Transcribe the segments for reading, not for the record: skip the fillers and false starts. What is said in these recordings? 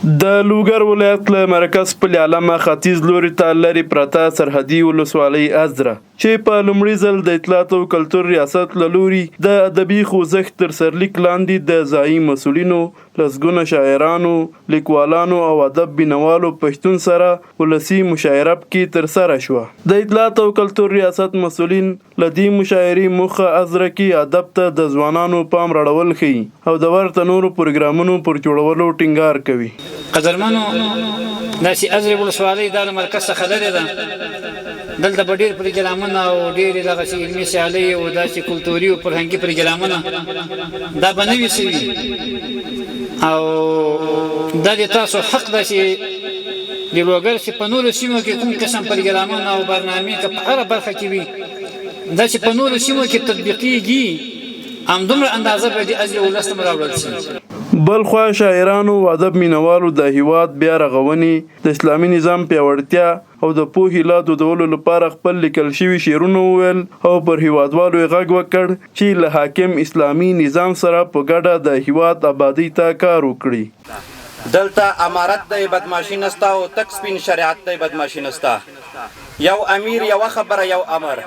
د لوګر ولایت له مرکز په عالمه ختیځ لوري ته لري پرته سرحدي ولسوالۍ ازرې چې په لومړي ځل د اطلاعاتو کلتور ریاست له لوري د ادبي خوځښت تر سرلیک لاندې د ځایي مسؤلینو لسګونه شاعرانو لیکوالانو او ادب بینوالو پښتون سره ولسي مشاعره کې ترسره شوه. د اطلاعاتو کلتور ریاست مسؤلین له دې مشاعرې موخه ازرې کې ادب ته د ځوانانو پام راړول ښیي او د ورته نورو پروګرامونو پر جوړولو ټینګار کوي. قدرمنو داسې ازرې ولسوالۍ دا د مرکز څخه لرې ده. دلته به ډېر پروګرامونه او ډېرې دغسې علمي سیالۍ او داسې کلتوري او فرهنګي پروګرامونه دا به نه وي سوي او دا د تاسو حق ده چې د لوګر چې په نورو سیمو کې کوم قسم پروګرامونه او برنامې که په هره برخه کې وي دا چې په نورو سیمو کې تطبیقېږي همدومره اندازه به د ازرې ولس ته راوړل شي. بلخوا شاعرانو او ادب مینوالو د هیواد بیا رغونې د اسلامي نظام پیاوړتیا او د پوهې لا دودولو لپاره خپل لیکل شوي شعرونه وویل او پر هیوادوالو یې غږ وکړ چې له حاکم اسلامي نظام سره په ګډه د هیواد آبادۍ ته کار وکړي. دلته امارت د بدمعشي نسته او تک سپین شریعت د بدمعشي نسته. یو امیر یو خبره یو امر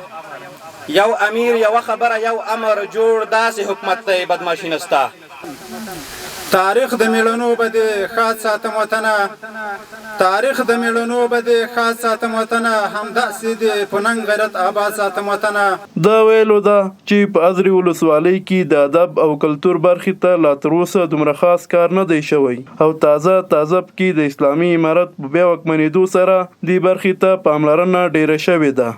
یو امیر یو خبره یو امر جوړ داسې حکومت د بدمعشي نسته. تاریخ د میړنو به د ښاد ساتم وطنه تاریخ د میړنو به د ښاد ساتم وطنه همداسې د پننګ غیرت آباد ساتم وطنه. دا ویلو ده چې په ازرې ولسوالۍ کې د ادب او کلتور برخې ته لا تر اوسه دومره خاص کار نه دی شوی او تازه کې د اسلامي امارت په بیا واکمنېدو سره دې برخې ته پاملرنه ډیره شوې ده.